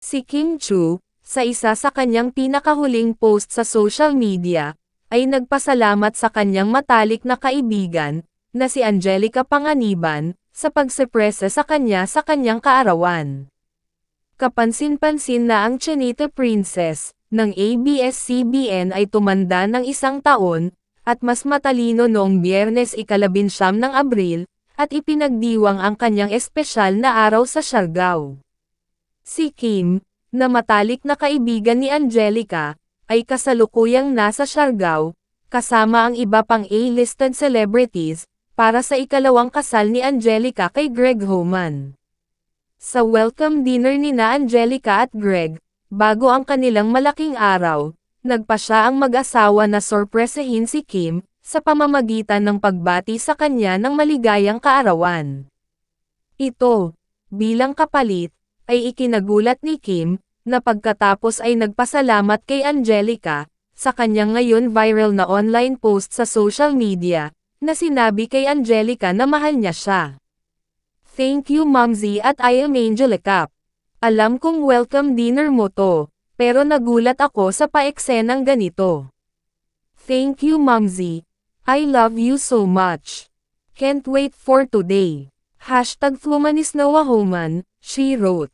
Si Kim Chu, sa isa sa kanyang pinakahuling post sa social media, ay nagpasalamat sa kanyang matalik na kaibigan, na si Angelica Panganiban, sa pagsepresa sa kanyang kaarawan. Kapansin-pansin na ang Chinita Princess, ng ABS-CBN ay tumanda ng 1 taon, at mas matalino noong Biyernes 19 ng Abril, at ipinagdiwang ang kanyang espesyal na araw sa Siargao. Si Kim, na matalik na kaibigan ni Angelica, ay kasalukuyang nasa Siargao, kasama ang iba pang A-listed celebrities, para sa ikalawang kasal ni Angelica kay Greg Homan. Sa welcome dinner nina Angelica at Greg, bago ang kanilang malaking araw, nagpasya ang mag-asawa na sorpresahin si Kim, sa pamamagitan ng pagbati sa kanya ng maligayang kaarawan. Ito, bilang kapalit, ay ikinagulat ni Kim, na pagkatapos ay nagpasalamat kay Angelica, sa kanyang ngayon viral na online post sa social media, na sinabi kay Angelica na mahal niya siya. "Thank you Momzy at I am Angelica. Alam kong welcome dinner mo to, pero nagulat ako sa paeksenang ganito. Thank you Momzy. I love you so much. Can't wait for today." #Thumanisnawahoman, she wrote.